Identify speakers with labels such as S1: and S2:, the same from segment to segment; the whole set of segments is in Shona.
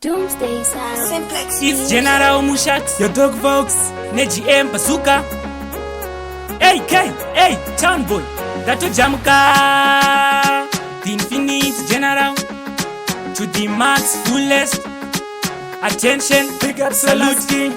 S1: Doomsday Sound.
S2: Simplex.
S3: It's General Mushat,
S4: Your dog Vox.
S3: NeGM Bazooka. Hey, hey, Town Boy. Dato Jamka. The Infinite General. To the max fullest. Attention.
S4: Big up saluting.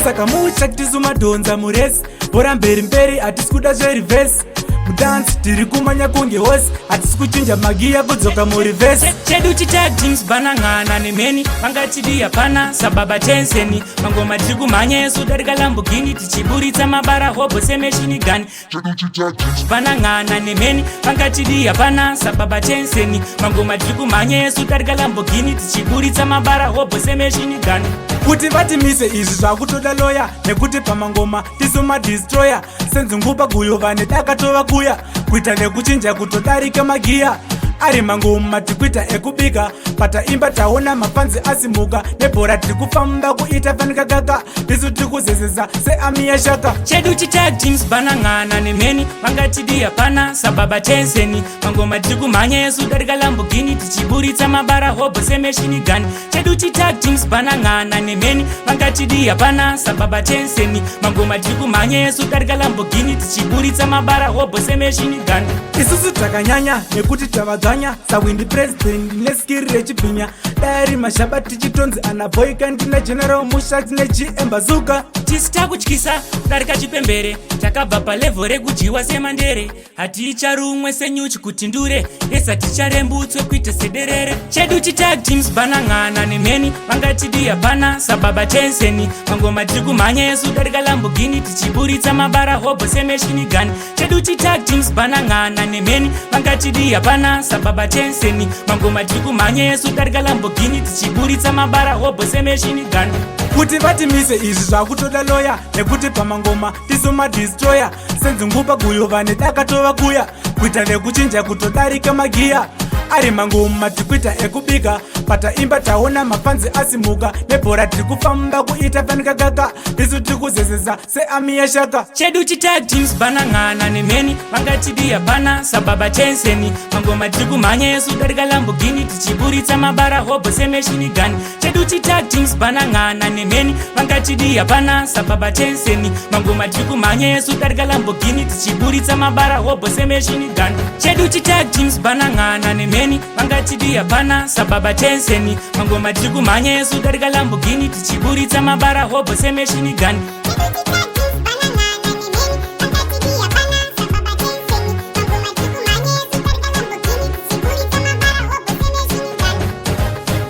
S4: Saka muchaktizo madonza muresi. Bora mberi atisikuda zverivhesi. Mudansi tiri kumanya kunge hosi. Atisikuchinja magiya kudzoka murivhesi.
S3: Chedu chitag teams banangana nemeni. Pangatidi hapana sababa tenseni. Mangoma tiri kumanya yesu darika Lamborghini. Tichiburitsa mabara hobo semeshini gani. Chedu chitag teams banangana nemeni. Pangatidi hapana sababa tenseni. Mangoma tiri kumanya yesu darika Lamborghini. Tichiburitsa mabara hobo semeshini gani.
S4: Kuti vatimise izvi zvakutoda loya. Nekuti pamangoma tisoma destroyer. Senzungupa guyova netakatova kuya. Kuita nekuchinja kutodarika magiya. Ari mangoma tikuita ekubika. Pataimba taona mafanzi asimuka. Nebhora tikufamba kuita fanika kaka. Tisu tikuzezeza seamiya shaka.
S3: Chedu chitag teams banangana nemeni. Pangatidi hapana sababa tenseni. Mangoma tiri kumanya yesu darika Lamborghini. Tichiburitsa mabara hobo semeshini gani. Chedu chitag teams banangana nemeni. Pangatidi hapana sababa tenseni. Mangoma tiri kumanya yesu darika Lamborghini. Tichiburitsa mabara hobo semeshini gani.
S4: Isusu takanyanya nekuti tavadzanya. Sawindi president neskiri rechibhinya. Dayari mashaba tichitonzi anavoika. Ndina General Mushat NeGM Bazooka.
S3: Tisita kutyisa darika chipembere. Takabva palevho rekujiwa semandere. Haticharumwe senyuchi kuti ndure. Esa ticharembutswe kuita sederere. Chedu chitag teams banangana nemeni. Pangatidi hapana sababa tenseni. Mangoma tiri kumanya yesu darika Lamborghini. Tichiburitsa mabara hobo semeshini gani. Chedu chitag teams banangana nemeni. Pangatidi hapana sababa tenseni. Mangoma tiri kumanya yesu darika Lamborghini. Tichiburitsa mabara hobo semeshini gani.
S4: Kuti vatimise izvi zvakutoda loya. Nekuti pamangoma tisoma destroyer. Senzungupa guyova netakatova kuya. Kuita nekuchinja kutodarika magiya. Ari mangoma tikuita ekubika. Pataimba taona mafanzi asimuka. Nebhora tikufamba kuita fanika kaka. Tisu tikuzezeza seamiya shaka.
S3: Chedu chitag teams banangana nemeni. Pangatidi hapana sababa tenseni. Mangoma tiri kumanya yesu darika Lamborghini. Tichiburitsa mabara hobo semeshini gani. Chedu chitag teams banangana nemeni. Pangatidi hapana sababa tenseni. Mangoma tiri kumanya yesu darika Lamborghini. Tichiburitsa mabara hobo semeshini gani. Chedu chitag teams banangana nemeni. Pangatidi hapana sababa tenseni. Mangoma tiri kumanya yesu darika Lamborghini. Tichiburitsa mabara hobo semeshini gani.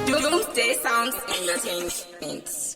S2: Doomsday Sounds Entertainment.